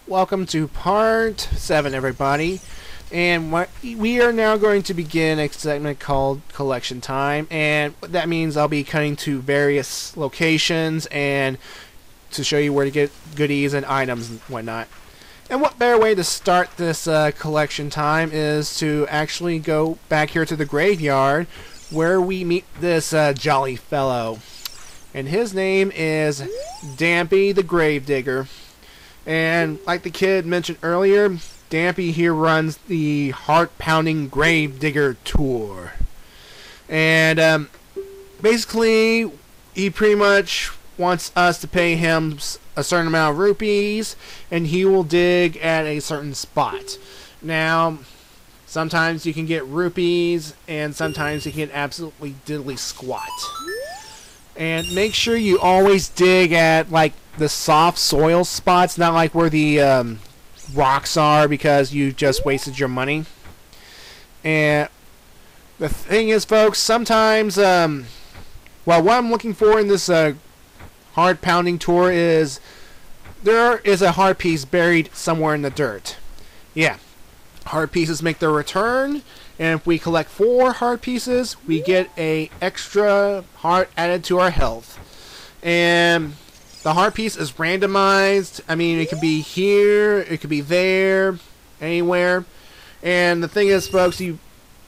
welcome to part 7, everybody. And we are now going to begin a segment called Collection Time, and what that means, I'll be cutting to various locations and to show you where to get goodies and items and whatnot. And what better way to start this collection time is to actually go back here to the graveyard where we meet this jolly fellow. And his name is Dampy the Gravedigger. And like the kid mentioned earlier, Dampy here runs the Heart-Pounding Gravedigger Tour. And basically, he pretty much wants us to pay him a certain amount of rupees, and he will dig at a certain spot. Now, sometimes you can get rupees, and sometimes you can get absolutely diddly squat. And make sure you always dig at, like, the soft soil spots, not like where the rocks are, because you just wasted your money. And the thing is, folks, sometimes, well, what I'm looking for in this Heart-Pounding Tour is there is a heart piece buried somewhere in the dirt. Yeah, heart pieces make their return, and if we collect 4 heart pieces, we get a extra heart added to our health. And the heart piece is randomized. I mean, it could be here, it could be there, anywhere. And the thing is, folks, you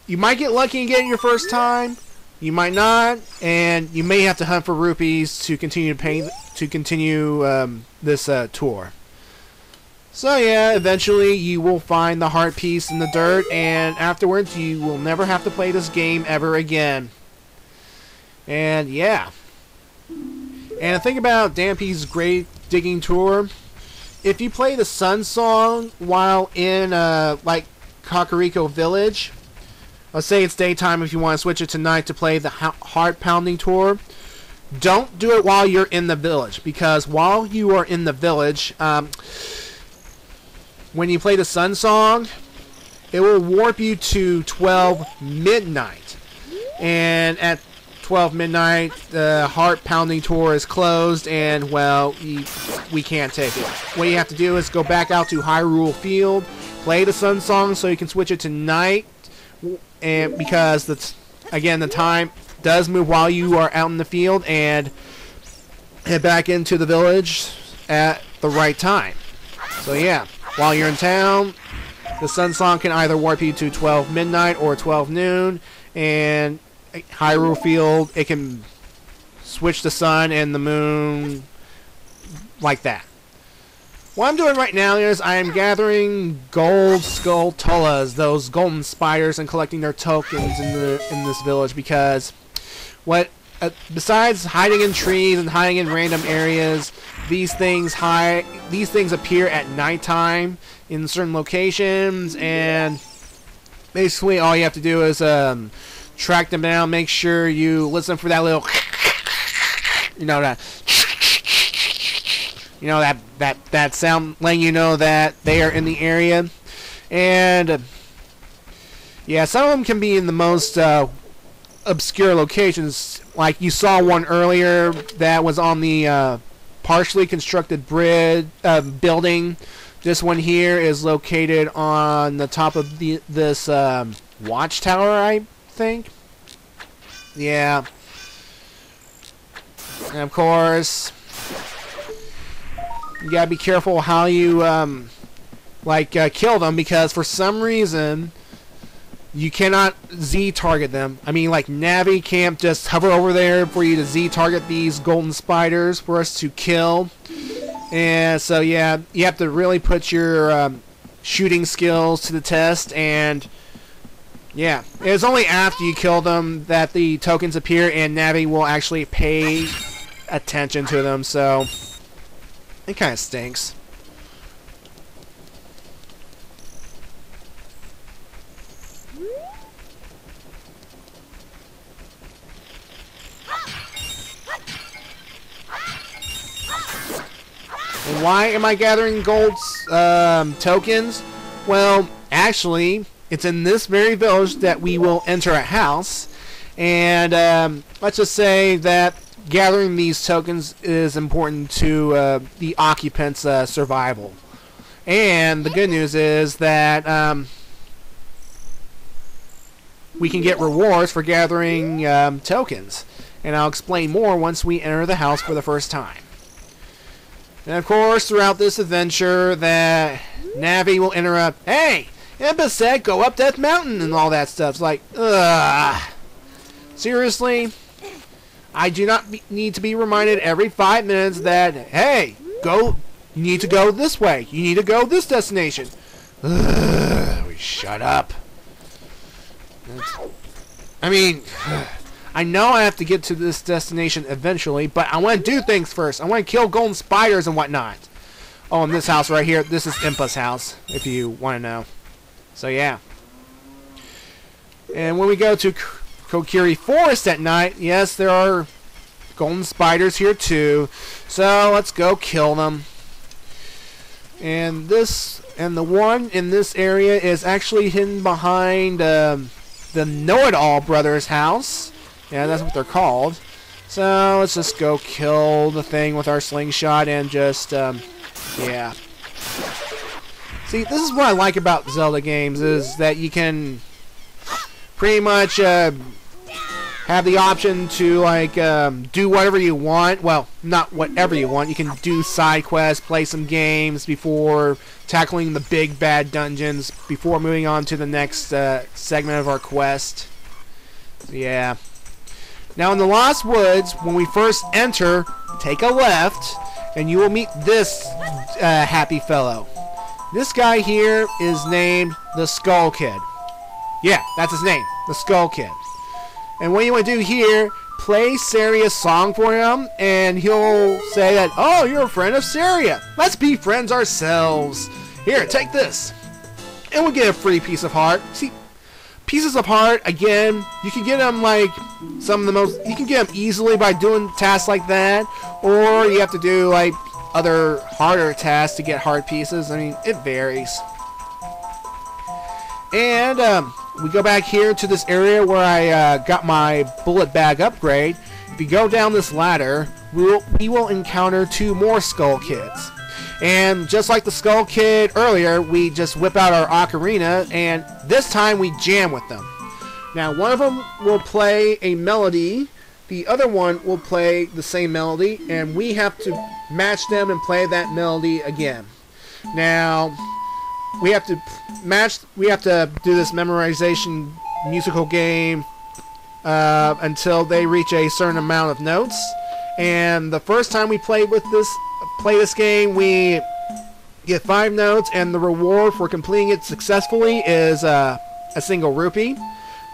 might get lucky and get it your first time. You might not, and you may have to hunt for rupees to continue this tour. So yeah, eventually you will find the heart piece in the dirt, and afterwards you will never have to play this game ever again. And yeah. And the thing about Dampy's Grave Digging Tour, if you play the Sun Song while in like Kakariko Village, let's say it's daytime if you want to switch it to night to play the Heart-Pounding Tour, don't do it while you're in the village, because while you are in the village, when you play the Sun Song, it will warp you to 12 midnight. And at 12 midnight, the Heart-Pounding Tour is closed, and, well, we can't take it. What you have to do is go back out to Hyrule Field, play the Sun Song so you can switch it to night, and because, again, the time does move while you are out in the field, and head back into the village at the right time. So, yeah. While you're in town, the Sun Song can either warp you to 12 midnight or 12 noon, and Hyrule Field, it can switch the sun and the moon like that. What I'm doing right now is I am gathering gold skulltulas, those golden spiders, and collecting their tokens in this village, because besides hiding in trees and hiding in random areas, these things appear at nighttime in certain locations, and basically all you have to do is track them down. Make sure you listen for that little, that sound letting you know that they are in the area. And yeah, some of them can be in the most obscure locations. Like you saw one earlier that was on the partially constructed building. This one here is located on the top of this watchtower, I think. Yeah. And of course, you gotta be careful how you kill them, because for some reason you cannot Z-target them. I mean, like, Navi can't just hover over there for you to Z-target these golden spiders for us to kill. And so, yeah, you have to really put your shooting skills to the test. And, yeah, it's only after you kill them that the tokens appear and Navi will actually pay attention to them. So, it kind of stinks. And why am I gathering gold tokens? Well, actually, it's in this very village that we will enter a house. And let's just say that gathering these tokens is important to the occupants' survival. And the good news is that we can get rewards for gathering tokens. And I'll explain more once we enter the house for the first time. And of course, throughout this adventure, that Navi will interrupt. Hey, Impa said go up that mountain and all that stuff. It's like, ugh. Seriously? I do not need to be reminded every 5 minutes that, hey, you need to go this way. You need to go this destination. Ugh, shut up. I mean, I know I have to get to this destination eventually, but I want to do things first. I want to kill golden spiders and whatnot. Oh, and this house right here, this is Impa's house, if you want to know. So, yeah. And when we go to Kokiri Forest at night, yes, there are golden spiders here too. So, let's go kill them. And the one in this area is actually hidden behind the Know-It-All Brothers house. Yeah, that's what they're called. So, let's just go kill the thing with our slingshot and just, yeah. See, this is what I like about Zelda games, is that you can pretty much have the option to, like, do whatever you want. Well, not whatever you want. You can do side quests, play some games before tackling the big bad dungeons, before moving on to the next segment of our quest. Yeah. Now, in the Lost Woods, when we first enter, take a left, and you will meet this happy fellow. This guy here is named the Skull Kid. Yeah, that's his name, the Skull Kid. And what you want to do here, play Saria's song for him, and he'll say that, oh, you're a friend of Saria. Let's be friends ourselves. Here, take this. And we'll get a free piece of heart. See, pieces of heart, again, you can get them like some of the most, you can get them easily by doing tasks like that, or you have to do like other harder tasks to get heart pieces. I mean, it varies. And we go back here to this area where I got my bullet bag upgrade. If you go down this ladder, we will encounter 2 more Skull Kids. And just like the Skull Kid earlier, we just whip out our ocarina, and this time we jam with them. Now, one of them will play a melody, the other one will play the same melody, and we have to match them and play that melody again. Now, we have to do this memorization musical game until they reach a certain amount of notes. And the first time we play this game, we get 5 notes, and the reward for completing it successfully is a single rupee.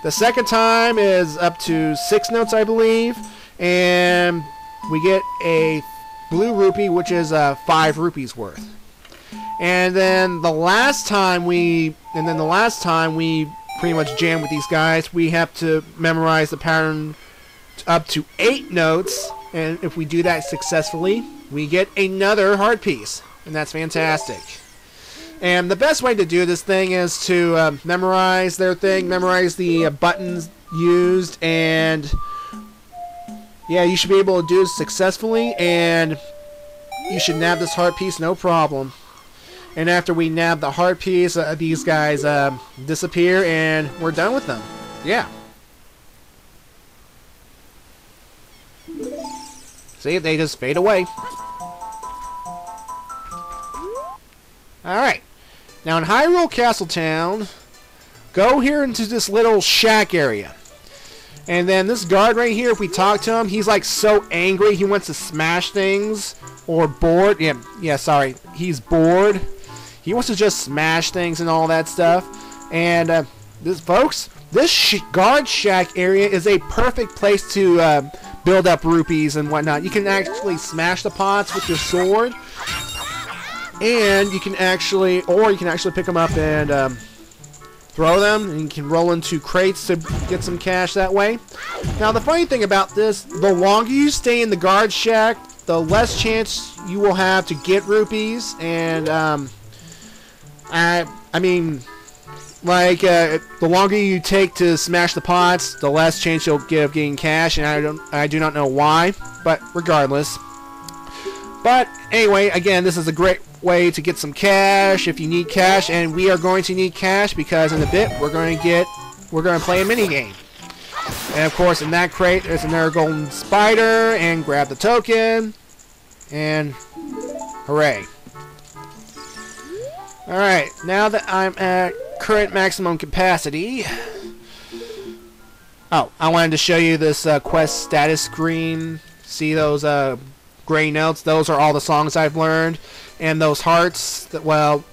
The second time is up to 6 notes, I believe, and we get a blue rupee, which is 5 rupees worth. And then the last time we pretty much jam with these guys, we have to memorize the pattern up to 8 notes, and if we do that successfully, we get another heart piece, and that's fantastic. And the best way to do this thing is to memorize their thing, memorize the buttons used, and yeah, you should be able to do it successfully, and you should nab this heart piece no problem. And after we nab the heart piece, these guys disappear, and we're done with them. Yeah. See, they just fade away. Alright. Now in Hyrule Castletown, go here into this little shack area. And then this guard right here, if we talk to him, he's like so angry he wants to smash things. Or bored. Yeah, sorry. He's bored. He wants to just smash things and all that stuff. And this guard shack area is a perfect place to build up rupees and whatnot. You can actually smash the pots with your sword, and you can actually pick them up and throw them, and you can roll into crates to get some cash that way. Now, the funny thing about this, the longer you stay in the guard shack, the less chance you will have to get rupees, and I mean, like, the longer you take to smash the pots, the less chance you'll get of getting cash, and I do not know why, but regardless. But anyway, again, this is a great way to get some cash if you need cash, and we are going to need cash because in a bit we're going to play a mini game. And of course, in that crate there's another golden spider, and grab the token, and hooray. Alright, now that I'm at current maximum capacity. Oh, I wanted to show you this quest status screen. See those gray notes? Those are all the songs I've learned. And those hearts, well,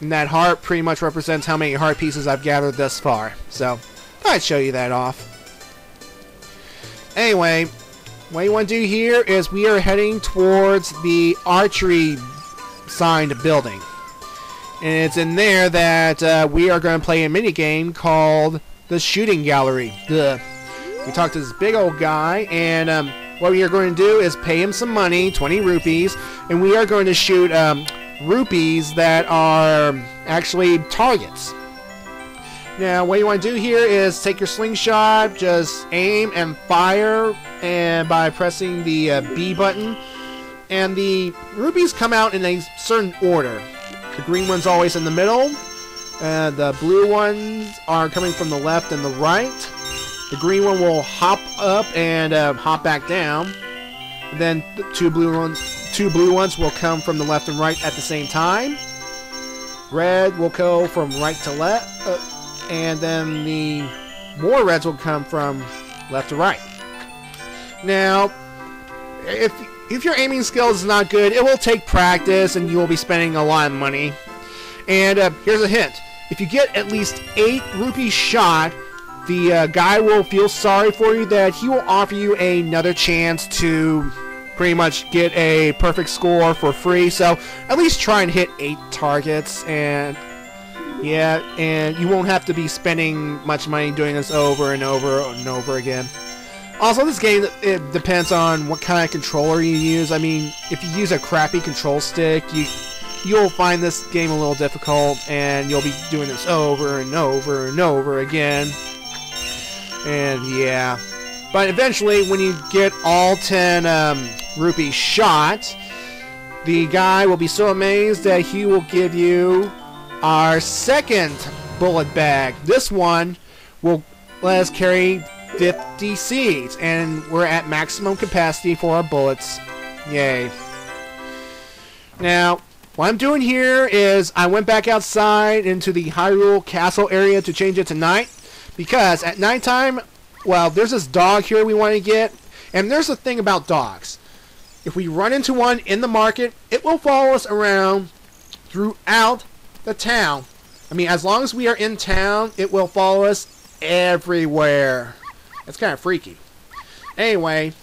that heart pretty much represents how many heart pieces I've gathered thus far. So, I'd show you that off. Anyway, what you want to do here is we are heading towards the archery signed building. And it's in there that we are going to play a mini game called the Shooting Gallery. We talked to this big old guy, and what we are going to do is pay him some money, 20 rupees, and we are going to shoot rupees that are actually targets. Now, what you want to do here is take your slingshot, just aim and fire, and by pressing the B button, and the rupees come out in a certain order. The green one's always in the middle, and the blue ones are coming from the left and the right. The green one will hop up and hop back down. And then the two blue ones will come from the left and right at the same time. Red will go from right to left, and then the more reds will come from left to right. Now, if your aiming skills is not good, it will take practice and you will be spending a lot of money. And here's a hint. If you get at least 8 rupees shot, the guy will feel sorry for you, that he will offer you another chance to pretty much get a perfect score for free. So at least try and hit 8 targets, and yeah, and you won't have to be spending much money doing this over and over and over again. Also, this game, it depends on what kind of controller you use. I mean, if you use a crappy control stick, you'll find this game a little difficult, and you'll be doing this over and over and over again. And yeah, but eventually, when you get all 10 rupees shot, the guy will be so amazed that he will give you our second bullet bag. This one will let us carry 50 seeds, and we're at maximum capacity for our bullets. Yay. Now, what I'm doing here is I went back outside into the Hyrule Castle area to change it to night, because at nighttime, well, there's this dog here we want to get, and there's a thing about dogs. If we run into one in the market, it will follow us around throughout the town. I mean, as long as we are in town, it will follow us everywhere. It's kind of freaky. Anyway,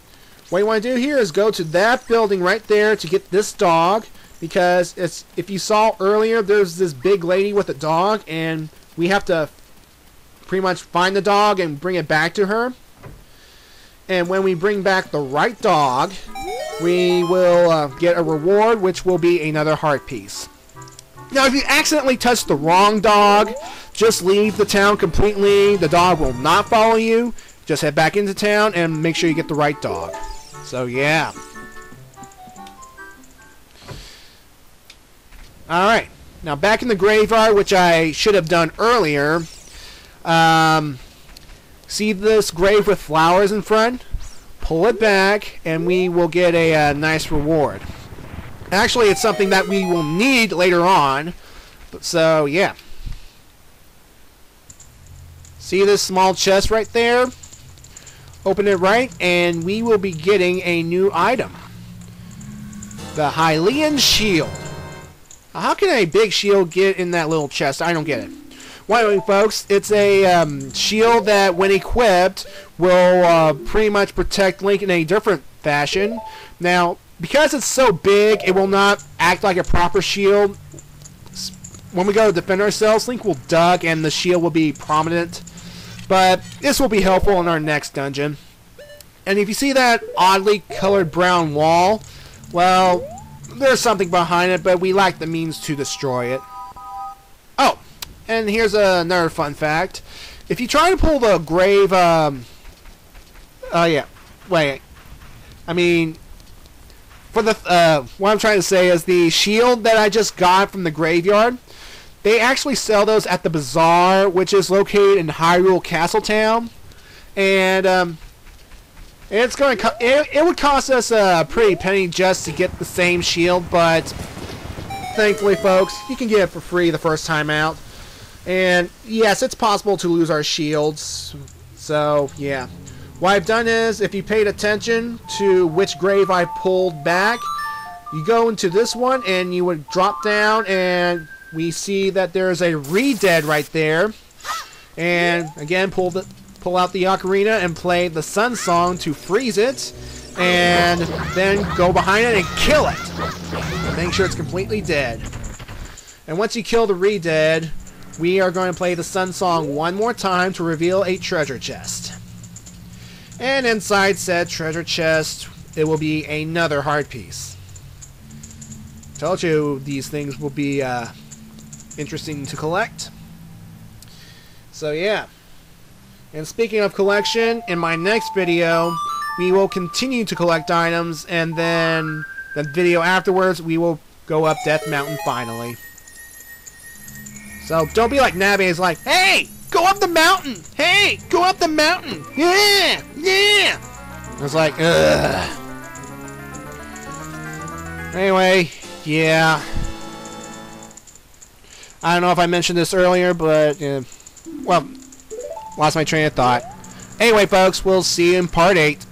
what you want to do here is go to that building right there to get this dog, because it's, if you saw earlier, there's this big lady with a dog, and we have to pretty much find the dog and bring it back to her. And when we bring back the right dog, we will get a reward, which will be another heart piece. Now, if you accidentally touch the wrong dog, just leave the town completely. The dog will not follow you. Just head back into town and make sure you get the right dog. So, yeah. Alright. Now, back in the graveyard, which I should have done earlier. See this grave with flowers in front? Pull it back, and we will get a nice reward. Actually, it's something that we will need later on. So, yeah. See this small chest right there? Open it right, and we will be getting a new item. The Hylian Shield. How can a big shield get in that little chest? I don't get it. Well, anyway, folks, it's a shield that, when equipped, will pretty much protect Link in a different fashion. Now, because it's so big, it will not act like a proper shield. When we go to defend ourselves, Link will duck and the shield will be prominent. But this will be helpful in our next dungeon. And if you see that oddly colored brown wall, well, there's something behind it, but we lack the means to destroy it. Oh, and here's another fun fact. If you try to pull the grave, yeah, wait, I mean, for the what I'm trying to say is the shield that I just got from the graveyard. They actually sell those at the bazaar, which is located in Hyrule Castletown, and it's going to it would cost us a pretty penny just to get the same shield, but thankfully, folks, you can get it for free the first time out. And yes, it's possible to lose our shields. So yeah, what I've done is, if you paid attention to which grave I pulled back, you go into this one and you would drop down, and we see that there's a re-dead right there. And again, pull out the ocarina and play the sun song to freeze it, and then go behind it and kill it. Make sure it's completely dead. And once you kill the re-dead, we are going to play the sun song one more time to reveal a treasure chest. And inside said treasure chest, it will be another heart piece. Told you these things will be interesting to collect. So yeah. And speaking of collection, in my next video, we will continue to collect items, and then the video afterwards, we will go up Death Mountain finally. So don't be like Navi, is like, hey, go up the mountain! Hey, go up the mountain! Yeah! Yeah! I was like, ugh. Anyway, yeah. I don't know if I mentioned this earlier, but, well, lost my train of thought. Anyway, folks, we'll see you in part 8.